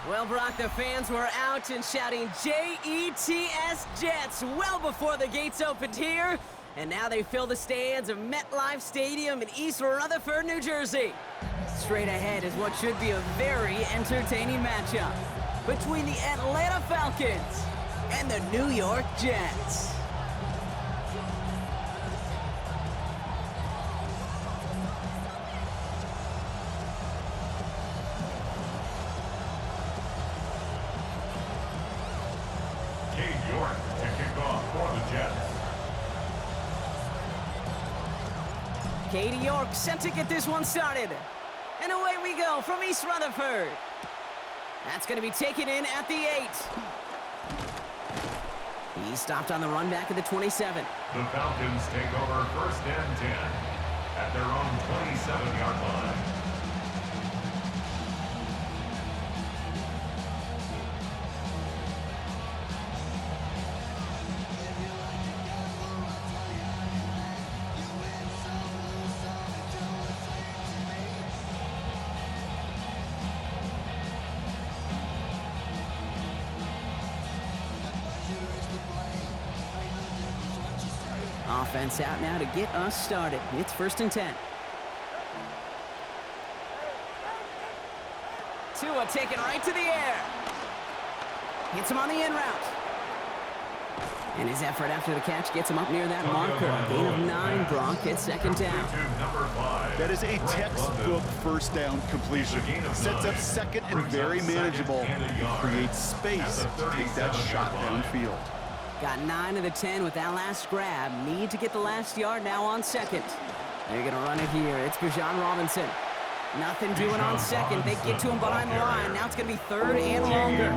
Well, Brock, the fans were out and shouting J-E-T-S Jets well before the gates opened here. And now they fill the stands of MetLife Stadium in East Rutherford, New Jersey. Straight ahead is what should be a very entertaining matchup between the Atlanta Falcons and the New York Jets. Katie York set to get this one started. And away we go from East Rutherford. That's going to be taken in at the 8. He stopped on the run back at the 27. The Falcons take over 1st and 10 at their own 27-yard line. Offense out now to get us started. It's 1st and 10. Tua taken right to the air. Hits him on the in route. And his effort after the catch gets him up near that marker. Gain of 9, Brock at 2nd down. That is a textbook 1st down completion. Sets up 2nd and very manageable. It creates space to take that shot downfield. Got 9 of the 10 with that last grab. Need to get the last yard now on 2nd. They're going to run it here. It's Bijan Robinson. Nothing doing on 2nd. They get to him behind the line. Now it's going to be 3rd and longer.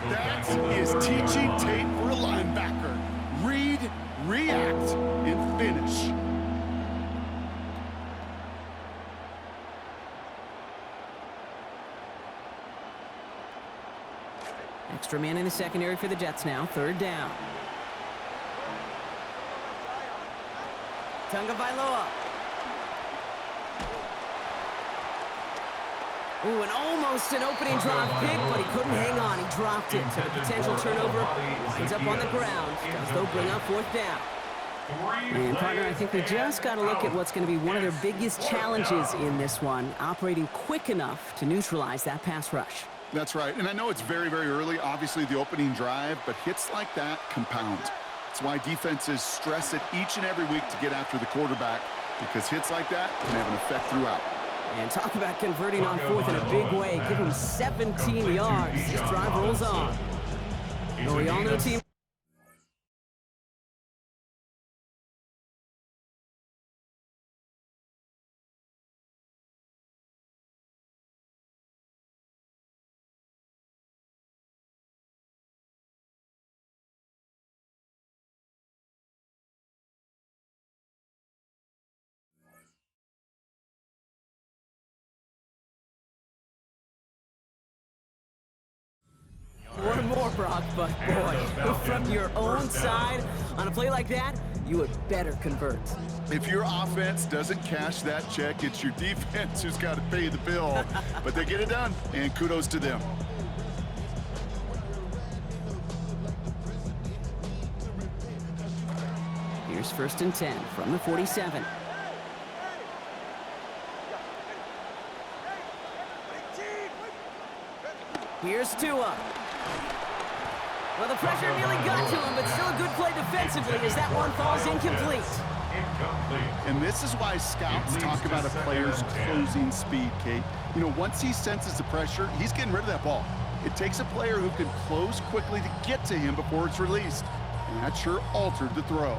That is teaching tape for a linebacker. Read, react, and finish. Extra man in the secondary for the Jets now. 3rd down. Tagovailoa. Ooh, and almost an opening drop pick, but he couldn't hang on. He dropped it. So the potential turnover winds up on the ground. Does, though, bring up 4th down. And, partner, I think we just got to look at what's going to be one of their biggest challenges in this one, operating quick enough to neutralize that pass rush. That's right, and I know it's very, very early, obviously the opening drive, but hits like that compound. That's why defenses stress it each and every week to get after the quarterback, because hits like that can have an effect throughout. And talk about converting on 4th in a big way. Give him 17 yards. This drive rolls on. But we all know team. One more, Brock, but boy, from your own side, on a play like that, you would better convert. If your offense doesn't cash that check, it's your defense who's got to pay the bill. But they get it done, and kudos to them. Here's 1st and 10 from the 47. Here's Tua. Well, the pressure nearly got to him, but still a good play defensively as that one falls incomplete. And this is why scouts talk about a player's closing speed, Kate. You know, once he senses the pressure, he's getting rid of that ball. It takes a player who can close quickly to get to him before it's released. And that sure altered the throw.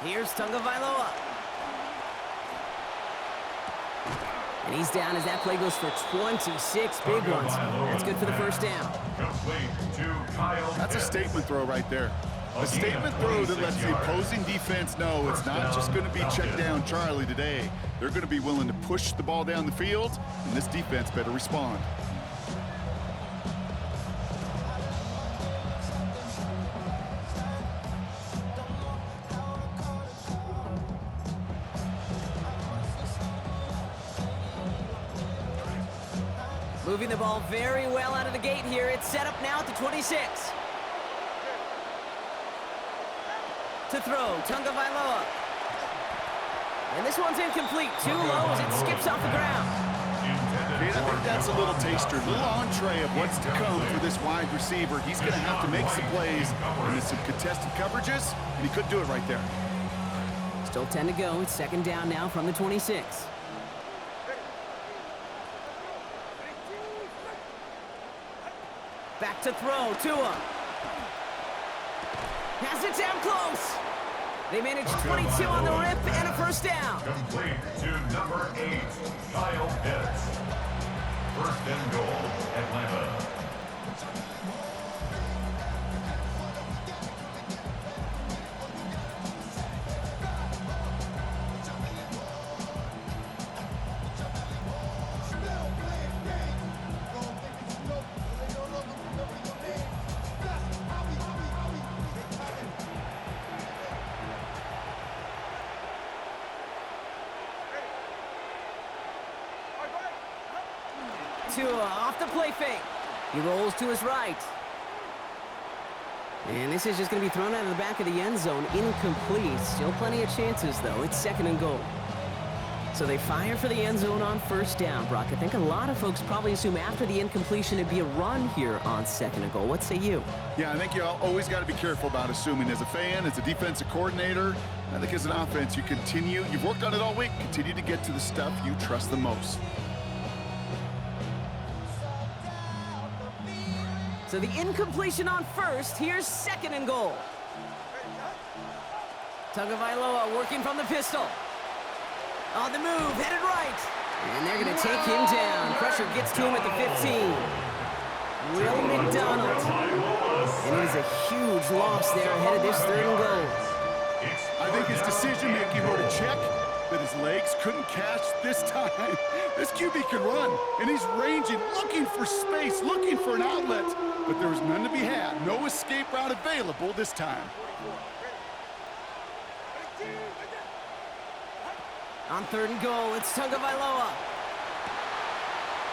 Here's Tagovailoa. And he's down as that play goes for 26 big ones. That's good for the 1st down. That's a statement throw right there. A statement throw that lets the opposing defense know it's not just going to be check down Charlie today. They're going to be willing to push the ball down the field, and this defense better respond. Moving the ball very well out of the gate here. It's set up now at the 26. To throw, Tagovailoa. And this one's incomplete. Too low as it skips off the ground. I think that's a little taster, a little entree of what's to come for this wide receiver. He's going to have to make some plays and some contested coverages, and he couldn't do it right there. Still 10 to go. It's second down now from the 26. Back to throw, Tua. Has it down close. They managed 22 on the rip and a first down. Complete to number 8, Kyle Pitts. First and goal, Atlanta. Tua off the play fake. He rolls to his right. And this is just going to be thrown out of the back of the end zone. Incomplete. Still plenty of chances, though. It's second and goal. So they fire for the end zone on first down, Brock. I think a lot of folks probably assume after the incompletion it'd be a run here on second and goal. What say you? Yeah, I think you always got to be careful about assuming. As a fan, as a defensive coordinator, I think as an offense, you've worked on it all week. Continue to get to the stuff you trust the most. So the incompletion on first. Here's second and goal. Tagovailoa working from the pistol. On the move, headed right. And they're going to take him down. Pressure gets to him at the 15. Will McDonald. And it is a huge loss there ahead of this third and goal. I think his decision-making wrote a check that his legs couldn't catch this time. This QB can run, and he's ranging, looking for space, looking for an outlet. But there was none to be had. No escape route available this time. On third and goal, it's Tagovailoa.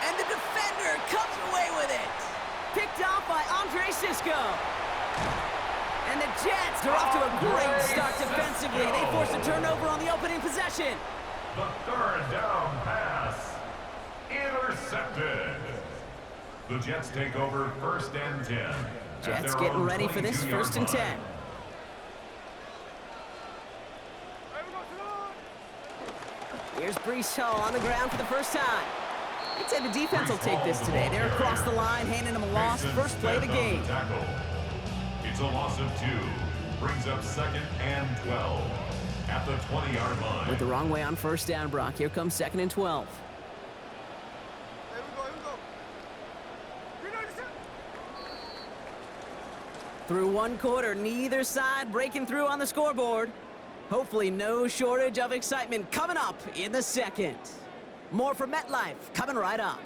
And the defender comes away with it. Picked off by Andre Sisco. And the Jets are off to a great start defensively. They forced a turnover on the opening possession. The third down pass. Intercepted. The Jets take over first and 10. Jets getting ready for this first and 10. Here's Breece Hall on the ground for the first time. I'd say the defense will take this today. They're across the line, handing them a loss. First play of the game. It's a loss of 2. Brings up second and 12 at the 20-yard line. Went the wrong way on first down, Brock. Here comes second and 12. Through one quarter, neither side breaking through on the scoreboard. Hopefully no shortage of excitement coming up in the second. More from MetLife coming right up.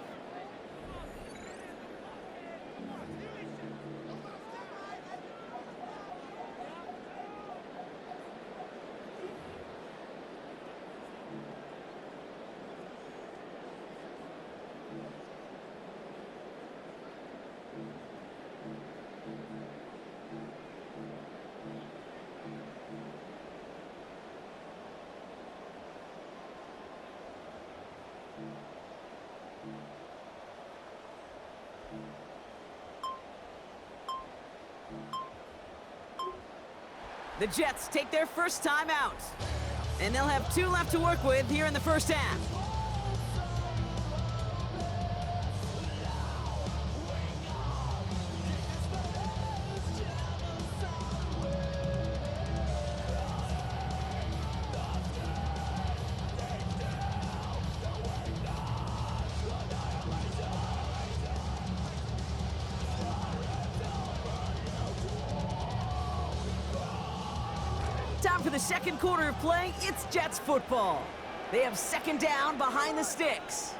The Jets take their first time out. And they'll have 2 left to work with here in the first half. Time for the second quarter of play. It's Jets football. They have second down behind the sticks.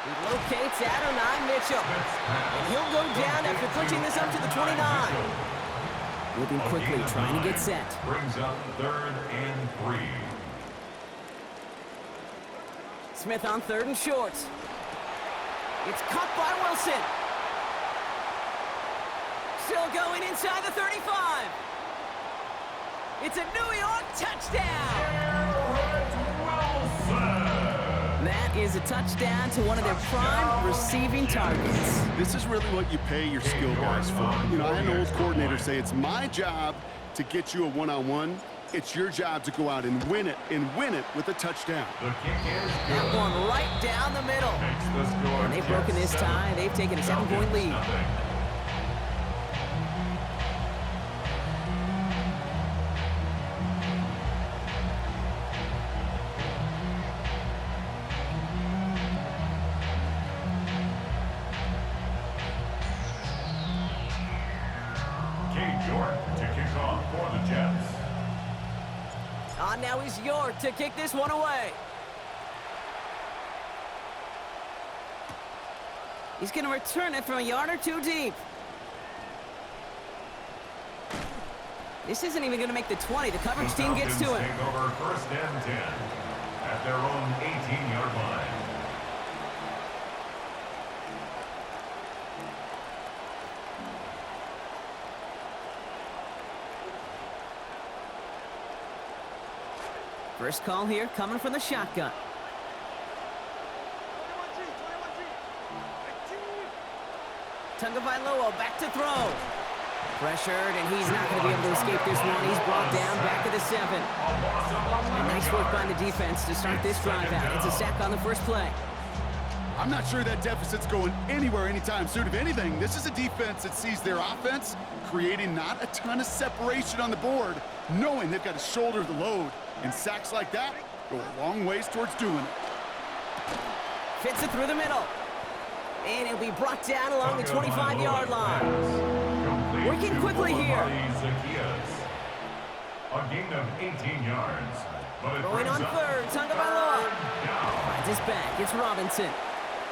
He locates Adonai Mitchell. And he'll go down after pushing this up to the 29. Moving quickly, trying to get set. Brings up third and 3. Smith on 3rd and short. It's caught by Wilson. Still going inside the 35. It's a New York touchdown. That is a touchdown to one of their prime receiving targets. This is really what you pay your skill guys for. You know, I had an old coordinator say it's my job to get you a one-on-one. It's your job to go out and win it with a touchdown. That one right down the middle. And they've broken this tie. They've taken a 7-point lead. Now he's York to kick this one away. He's going to return it from a yard or two deep. This isn't even going to make the 20. The coverage team gets to him. Take over 1st and 10 at their own 18-yard line. First call here coming from the shotgun. Tagovailoa back to throw. Pressured, and he's not going to be able to escape this one. He's brought down back at the 7. And nice work by the defense to start this drive out. It's a sack on the first play. I'm not sure that deficit's going anywhere anytime soon. If anything, this is a defense that sees their offense creating not a ton of separation on the board, knowing they've got to shoulder the load. And sacks like that go a long ways towards doing it. Fits it through the middle. And it'll be brought down along the 25-yard line. Working quickly here. A gain of 18 yards. Going on 3rd, Tagovailoa. Finds his back, it's Robinson.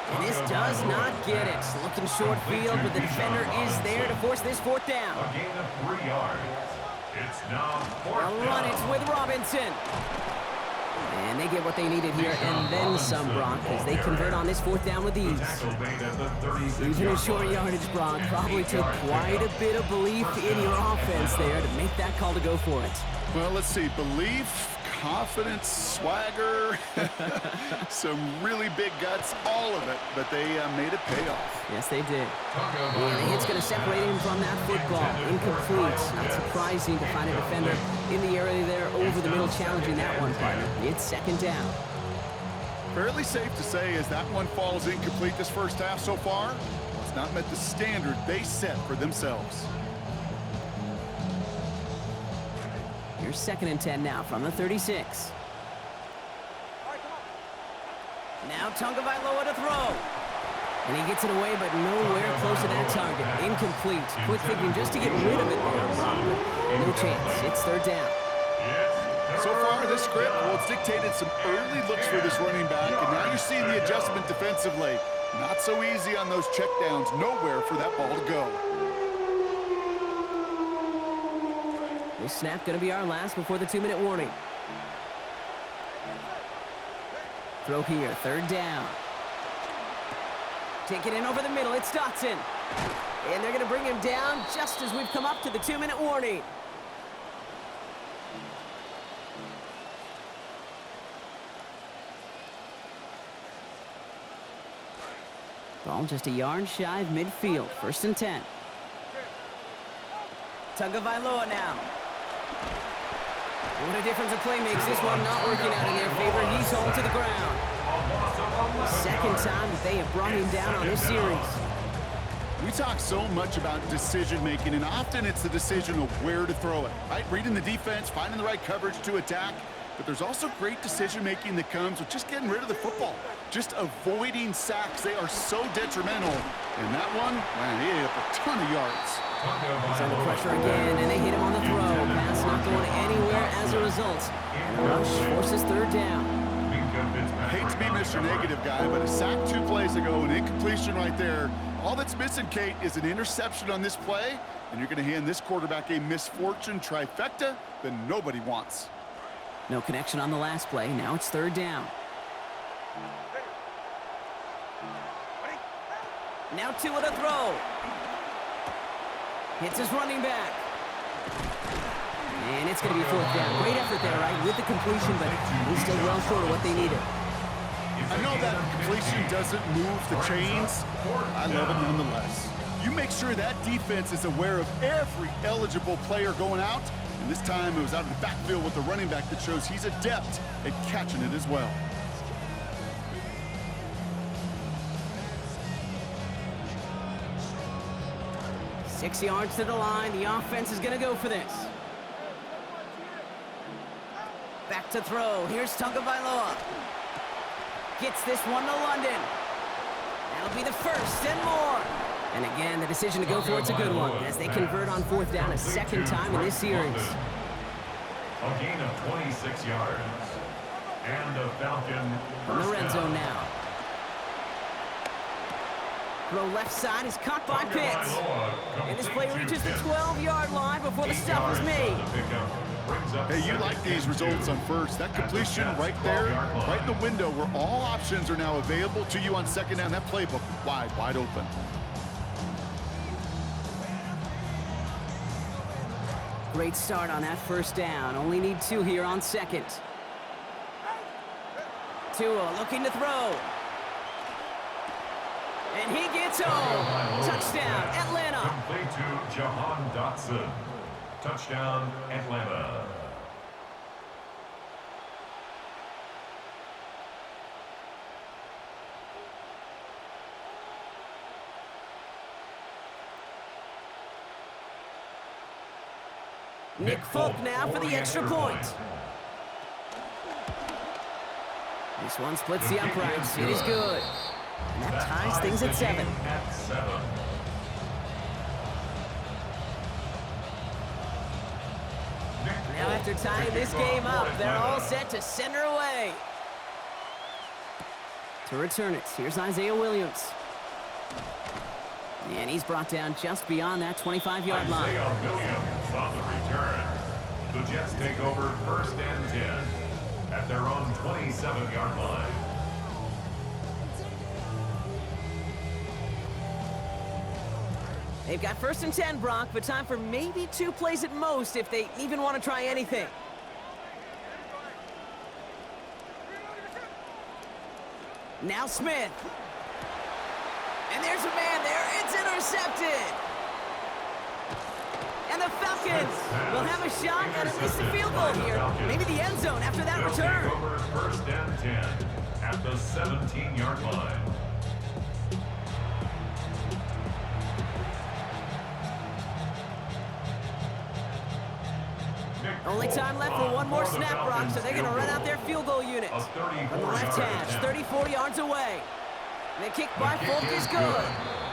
And this does not get it. Looking short field, but the defender is there to force this 4th down. A gain of 3 yards. It's now 4th down. A run, it's with Robinson. And they get what they needed here, and then some, Brock, as they convert on this 4th down with ease. Even a short yardage, Brock, probably took quite a bit of belief in your offense there to make that call to go for it. Well, let's see. Belief, confidence, swagger, some really big guts, all of it, but they made it pay off. Yes, they did. And the hit's going to separate him from that football. Incomplete. Not surprising to find a defender in the area there over the middle challenging that one, partner. It's 2nd down. Fairly safe to say as that one falls incomplete this first half so far, it's not met the standard they set for themselves. Here's 2nd and 10 now from the 36. Now Tagovailoa to throw. And he gets it away, but nowhere close to that target. Incomplete. Quick thinking just to get rid of it there. No chance. It's 3rd down. So far, this script, well, it's dictated some early looks for this running back, and now you're seeing the adjustment defensively. Not so easy on those checkdowns. Nowhere for that ball to go. This snap going to be our last before the 2-minute warning. Throw here, 3rd down. Take it in over the middle, it's Dotson. And they're going to bring him down just as we've come up to the 2-minute warning. Ball just a yard shy of midfield, 1st and 10. Tagovailoa now. What a difference a play makes. This one not working out in their favor. He's home to the ground. 2nd time that they have brought him down on this series. We talk so much about decision-making, and often it's the decision of where to throw it, right? Reading the defense, finding the right coverage to attack. But there's also great decision-making that comes with just getting rid of the football, just avoiding sacks. They are so detrimental. And that one, man, he ate up a ton of yards. He's under pressure again, and they hit him on the throw. Pass not going anywhere as a result. And the rush forces 3rd down. I hate to be Mr. Negative guy, but a sack 2 plays ago, an incompletion right there. All that's missing, Kate, is an interception on this play, and you're going to hand this quarterback a misfortune trifecta that nobody wants. No connection on the last play. Now it's 3rd down. Now 2 with a throw. Hits his running back. And it's going to be 4th down. Great effort there, right, with the completion, but he's still well short of what they needed. I know that completion doesn't move the chains. I love it nonetheless. You make sure that defense is aware of every eligible player going out, and this time it was out of the backfield with the running back that shows he's adept at catching it as well. Six yards to the line. The offense is going to go for this. Back to throw. Here's Tagovailoa. Gets this one to London. That'll be the first and more. And again, the decision to go for it's a good one as they convert on 4th down a second time in this series. A gain of 26 yards. And a Falcon From the red zone down. now. Throw left side is caught by Pitts. And this play reaches the 12-yard line before the stop is made. Hey, you like these results on first. That completion right there, right in the window where all options are now available to you on 2nd down. That playbook wide open. Great start on that 1st down. Only need 2 here on 2nd. Tua looking to throw. And he gets home. Touchdown, Atlanta. Complete to Jahan Dotson. Touchdown, Atlanta. Nick Folk now for the extra point. This one splits the uprights. It is good. And that ties things at 7. Now after tying this game up, they're all set to send her away. To return it, here's Isaiah Williams. And he's brought down just beyond that 25-yard line. Isaiah Williams on the return. The Jets take over 1st and 10 at their own 27-yard line. They've got 1st and 10, Brock, but time for maybe 2 plays at most if they even want to try anything. Now Smith. And there's a man there. It's intercepted. And the Falcons will have a shot at least a field goal here. Maybe the end zone after that return. Over 1st and 10 at the 17-yard line. Only time left for one more snap, Brock, so they're going to run out their field goal unit. From the left hash, 34 yards away. The kick by Folk is good.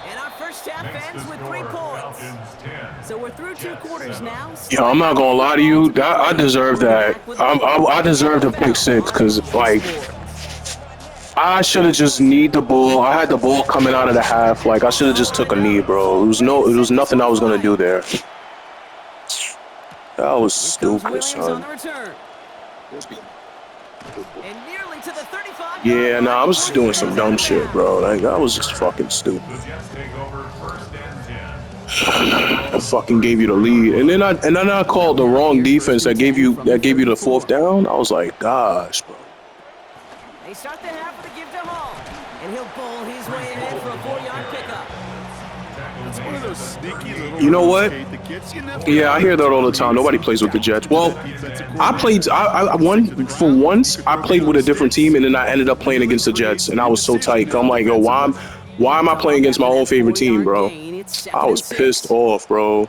And our first half ends with 3 points. So we're through 2 quarters now. Yo, I'm not gonna lie to you. I deserve that. I deserve the pick 6 because, like, I should have just kneed the ball. I had the ball coming out of the half. Like, I should have just took a knee, bro. It was nothing I was gonna do there. That was stupid, son. And nearly to the 35. Yeah, nah, I was just doing some dumb shit, bro. Like, that was just fucking stupid. The Jets take over 1st and 10. I fucking gave you the lead, and then I called the wrong defense that gave you the 4th down. I was like, gosh, bro. They start the half with a give to Hall, and he'll bowl his way ahead for a 4-yard pickup. It's one of those sneaky little You know what? that gets you enough Yeah, I hear that all the time. Nobody plays with the Jets. Well, I won for once. I played with a different team, and then I ended up playing against the Jets, and I was so tight. I'm like, yo, why am I playing against my own favorite team, bro? I was pissed off, bro.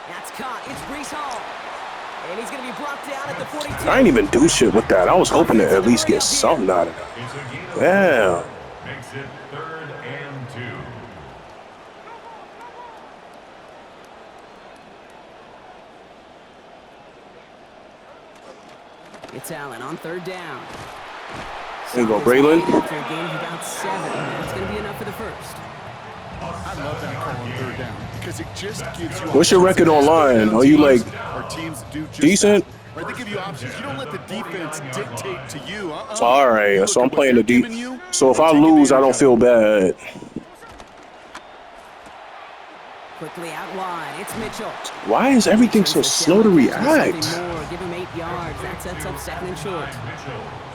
That's caught. It's Breece Hall. And he's going to be brought down at the 42. I didn't even do shit with that. I was hoping to at least get something out of that. Yeah. Makes it 3rd and 2. It's Allen on 3rd down. There you go, Braylon. After a gain of about 7, that's going to be enough for the first. I I love that call on third down because it just gives you. What's your record online? Are you like decent? Right, they give you options. You don't let the defense dictate to you. All right, so I'm playing the deep. So if I lose, I don't feel bad. Quickly out wide, it's Mitchell. Why is everything so slow to react? Give him 8 yards. That sets up second and short.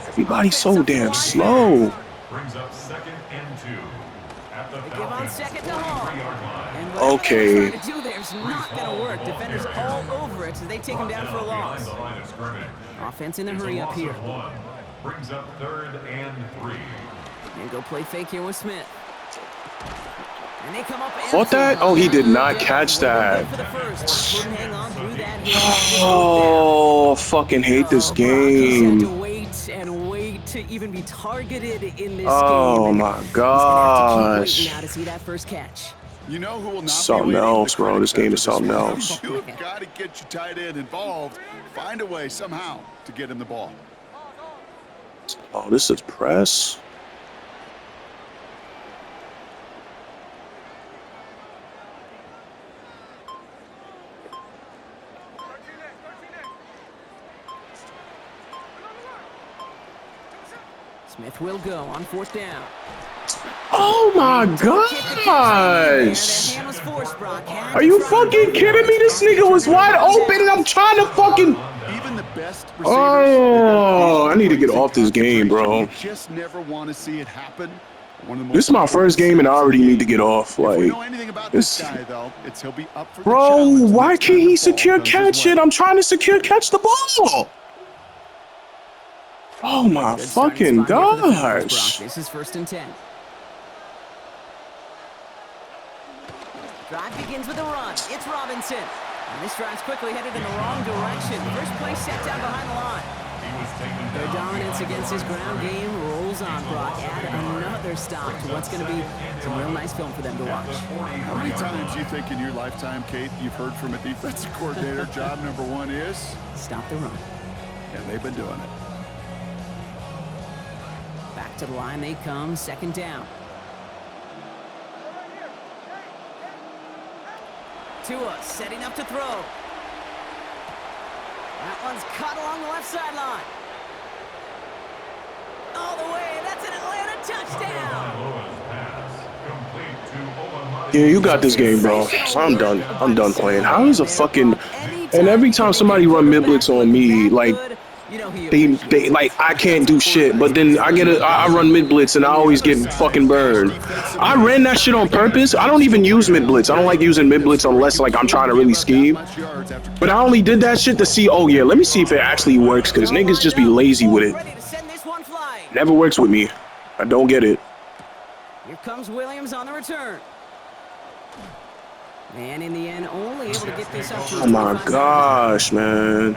Everybody's so damn slow. Brings up 2nd and 2. At the They give on second to Hall. Okay. To do there's not going to work. Defenders all over it as they take him down for a loss. Offense in a hurry up here. Brings up 3rd and 3. And go play fake here with Smith. And they come up Caught that? Oh, he did not catch that. Oh, fucking hate this game. To wait and wait to even be targeted in this game. Oh my gosh. Now to see that first catch. You know who will not something else, bro. This game is something else. You've got to get your tight end involved. Find a way somehow to get him the ball. Oh, this is press. Smith will go on 4th down. Oh my gosh! Are you fucking kidding me? This nigga was wide open and I'm trying to fucking... Oh, I need to get off this game, bro. Just never want to see it happen. This is my first game and I already need to get off. Like, bro, why can't he secure catch it? I'm trying to secure catch the ball. Oh my fucking gosh. This is 1st and 10. Drive begins with a run. It's Robinson. And this drive's quickly headed in the wrong direction. First play set down behind the line. Their dominance against his ground game rolls on, Brock. Add another stop to what's going to be some real nice film for them to watch. How many times do you think in your lifetime, Kate, you've heard from a defensive coordinator, job number 1 is? Stop the run. And they've been doing it. Back to the line they come, 2nd down. Tua setting up to throw. That one's caught along the left sideline. All the way, that's an Atlanta touchdown. Yeah, you got this game, bro. I'm done. I'm done playing. How is a fucking... And every time somebody run mid-blitz on me, like... They like I can't do shit, but then I run mid blitz and I always get fucking burned. I ran that shit on purpose. I don't even use mid blitz. I don't like using mid blitz unless like I'm trying to really scheme. But I only did that shit to see. Oh yeah, let me see if it actually works, because niggas just be lazy with it. Never works with me. I don't get it. Here comes Williams on the return. And in the end, only able to get this up to... Oh my gosh, man.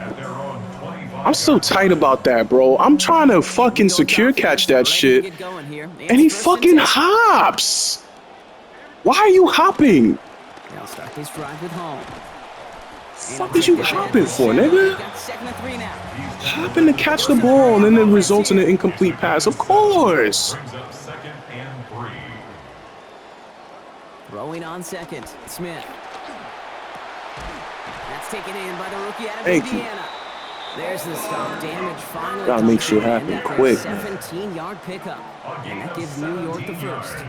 I'm so tight about that, bro. I'm trying to fucking secure catch that shit, and he fucking hops. Why are you hopping? They'll start this drive with Hall. Fuck is you hopping for, nigga? Hopping to catch the ball and then it results in an incomplete pass. Of course. Throwing on 2nd, Smith. That's taken in by the rookie out of Thank Indiana. There's the stop. Damage finally. Gotta make shit happen quick. 17-yard pickup, and that gives New York the first.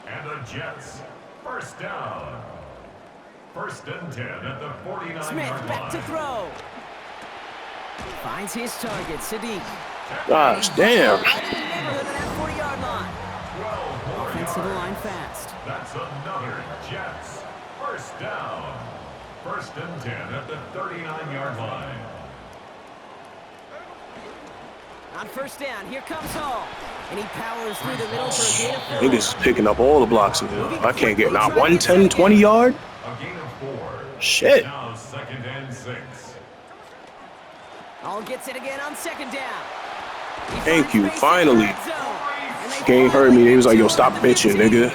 And the Jets, 1st down. 1st and 10 at the 49-yard Smith back to throw. Finds his target, Sadiq. Gosh, damn. Right in the neighborhood of that 40-yard line. Offense to the line fast. That's another Jets. 1st down. 1st and 10 at the 39-yard line. On 1st down, here comes Hall. And he powers through the middle for a gain of 4. Niggas picking up all the blocks in here. I can't get not 110, 20 yard. A gain of 4. Shit. Now 2nd and 6. Hall gets it again on 2nd down. Thank you, finally. Game heard me. He was like, yo, stop bitching, nigga.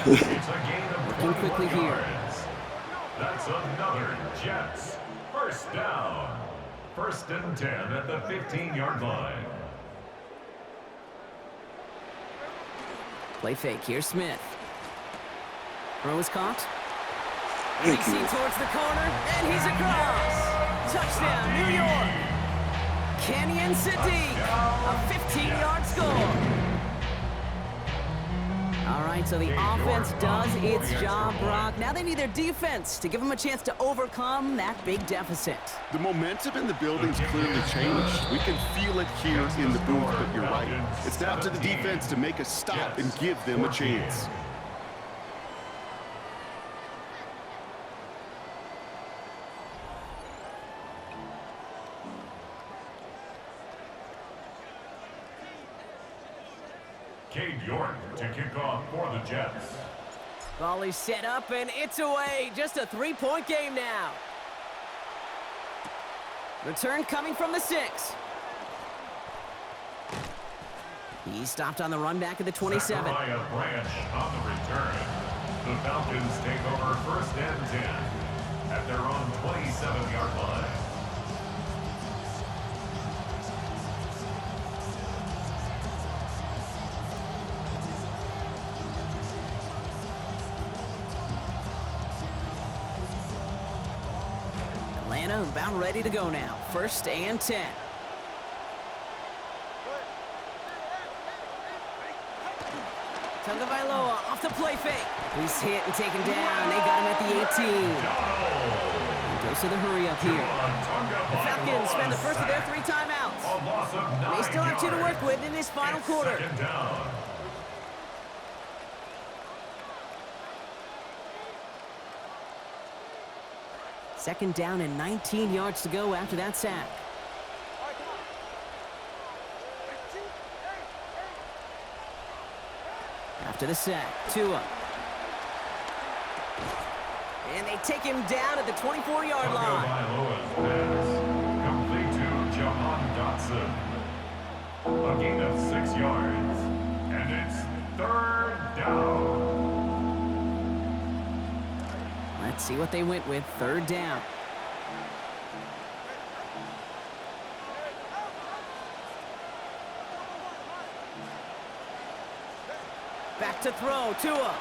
Looking quickly here. That's another Jets. 1st down. 1st and 10 at the 15-yard line. Play fake. Here's Smith. Throw is caught. Thank Racing you. towards the corner, and he's across. Touchdown, New York. Kenyon Sadiq, a 15-yard score. All right, so the offense does its job, Brock. Now they need their defense to give them a chance to overcome that big deficit. The momentum in the building's clearly changed. We can feel it here in the booth, but you're right. It's now to the defense to make a stop and give them a chance. Cade York to kick off for the Jets. Ball is set up, and it's away. Just a 3-point game now. Return coming from the 6. He stopped on the run back at the 27. Zachariah Branch on the return. The Falcons take over 1st and 10 at their own 27-yard line. Atlanta about ready to go now. 1st and 10. Tagovailoa off the play fake. He's hit and taken down. They got him at the 18. Goes to the hurry up here. The Falcons spend the first of their 3 timeouts. They still have 2 to work with in this final quarter. Second down. Second down and 19 yards to go after that sack. After the sack, Tua. And they take him down at the 24-yard line. Tagovailoa's pass complete to Jahan Dotson. A gain of 6 yards. And it's 3rd down. Let's see what they went with. 3rd down. Back to throw, Tua.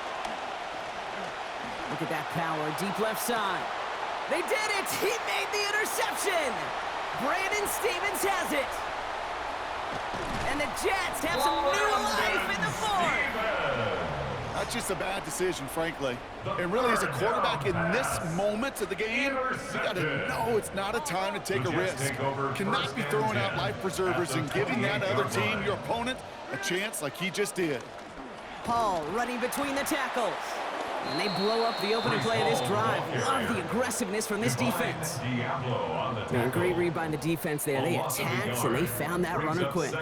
Look at that power, deep left side. They did it! He made the interception! Brandon Stevens has it! And the Jets have some new life in the 4th! That's just a bad decision, frankly. And really, as a quarterback in this moment of the game, you got to know it's not a time to take a risk. Cannot be throwing out life preservers and giving that other team, your opponent, a chance like he just did. Paul running between the tackles. And they blow up the opening play of this drive. Love the aggressiveness from this defense. Man, great read by the defense there. They attacked and they found that runner quick.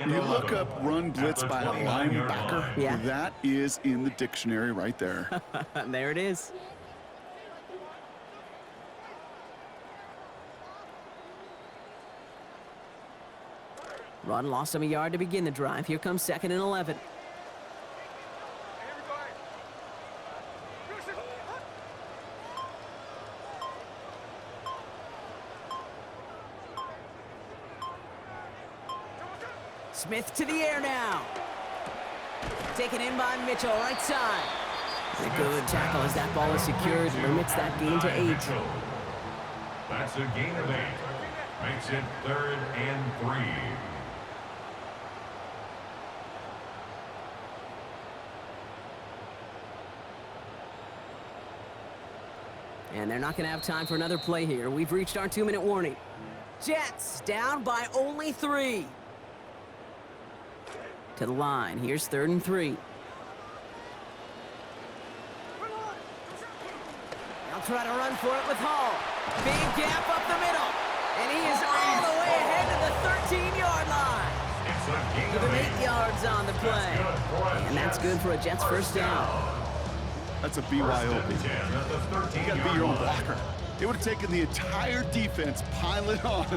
You look up run blitz by a linebacker. Yeah. That is in the dictionary right there. There it is. Run lost him a yard to begin the drive. Here comes 2nd and 11. Smith to the air now. Taken in by Mitchell, right side. A good tackle as that ball is secured. Limits that gain to 8. That's a gain of 8. Makes it 3rd and 3. And they're not going to have time for another play here. We've reached our 2-minute warning. Jets down by only 3. To the line. Here's 3rd and 3. They'll try to run for it with Hall. Big gap up the middle. And he is all the way ahead to the 13-yard line. Give him 8 yards on the play. And that's good for a Jets 1st down. That's a BYOB. You got to be your own blocker. It would have taken the entire defense piling on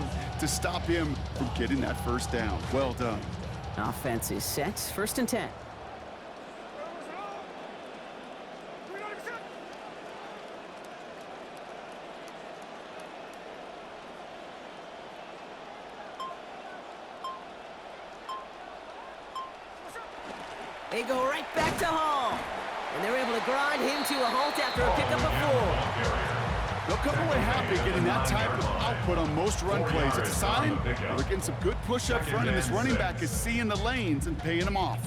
to stop him from getting that 1st down. Well done. Offense is set. 1st and 10. They go right back to Hall. And they're able to grind him to a halt after a pickup of 4. They'll come away happy getting that type of output on most run plays. It's a sign they're getting some good push up front, and this running back is seeing the lanes and paying them off.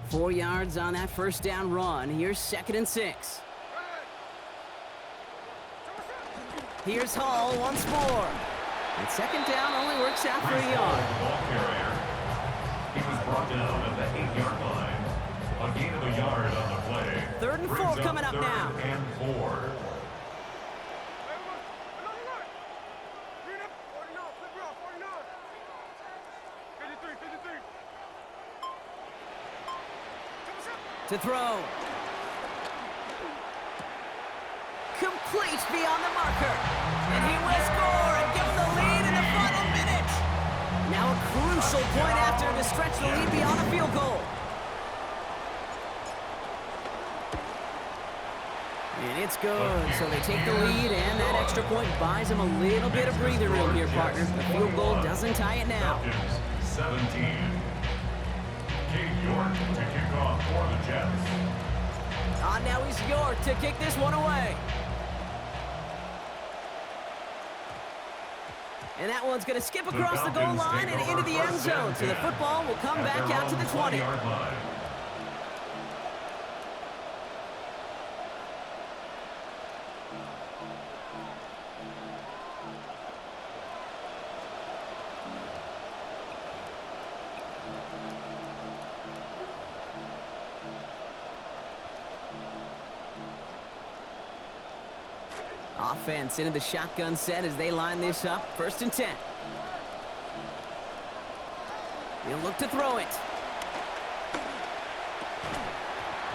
4 yards on that first down run. Here's 2nd and 6. Here's Hall once more. And 2nd down only works out for a yard. He was brought down at the 8-yard line. A gain of a yard on the play. 3rd and 4 coming up now. 3rd and 4. To throw. Complete beyond the marker. And he will score and give him the lead in the final minute. Now a crucial point after to stretch the lead beyond a field goal. And it's good. So they take the lead, and that extra point buys them a little bit of breathing room here, partner. The field goal doesn't tie it now. 17. York to kick off for the Jets. Now he's York to kick this one away. And that one's going to skip across the goal line and into the end zone. So the football will come back out to the 20. Offense into the shotgun set as they line this up. 1st and 10. He'll look to throw it.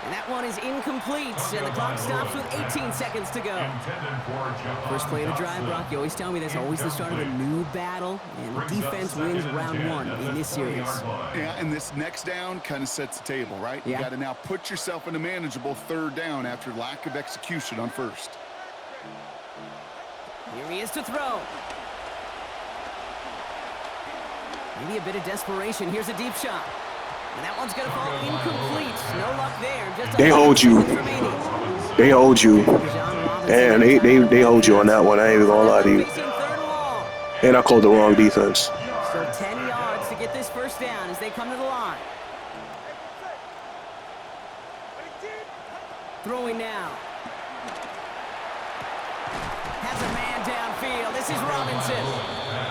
And that one is incomplete, and the clock stops with 18 seconds to go. First play of the drive, Brock, you always tell me that's always the start of a new battle, and the defense wins round 1 in this series. Yeah, and this next down kind of sets the table, right? Yeah. You got to now put yourself in a manageable 3rd down after lack of execution on 1st. Here he is to throw. Maybe a bit of desperation. Here's a deep shot. And that one's going to fall incomplete. No luck there. Just They hold you. They hold you. And they hold you on that one. I ain't even going to lie to you. And I called the wrong defense. So 10 yards to get this first down as they come to the line. Throwing now. Has a man downfield. This is Robinson.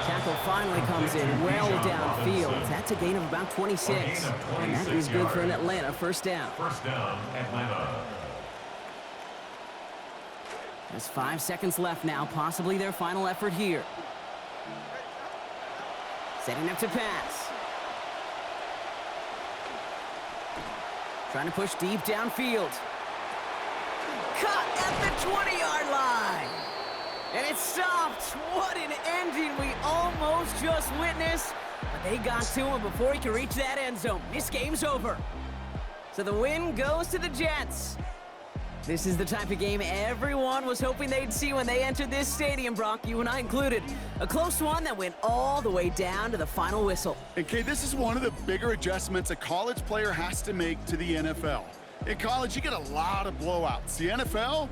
Tackle finally comes in well downfield. That's a gain of about 26. And that is good for an Atlanta 1st down. 1st down, Atlanta. There's 5 seconds left now, possibly their final effort here. Setting up to pass. Trying to push deep downfield. Cut at the 20-yard line. And it stopped. What an ending we almost just witnessed. But they got to him before he could reach that end zone. This game's over. So the win goes to the Jets. This is the type of game everyone was hoping they'd see when they entered this stadium, Brock, you and I included. A close one that went all the way down to the final whistle. Okay, this is one of the bigger adjustments a college player has to make to the NFL. In college, you get a lot of blowouts. The NFL,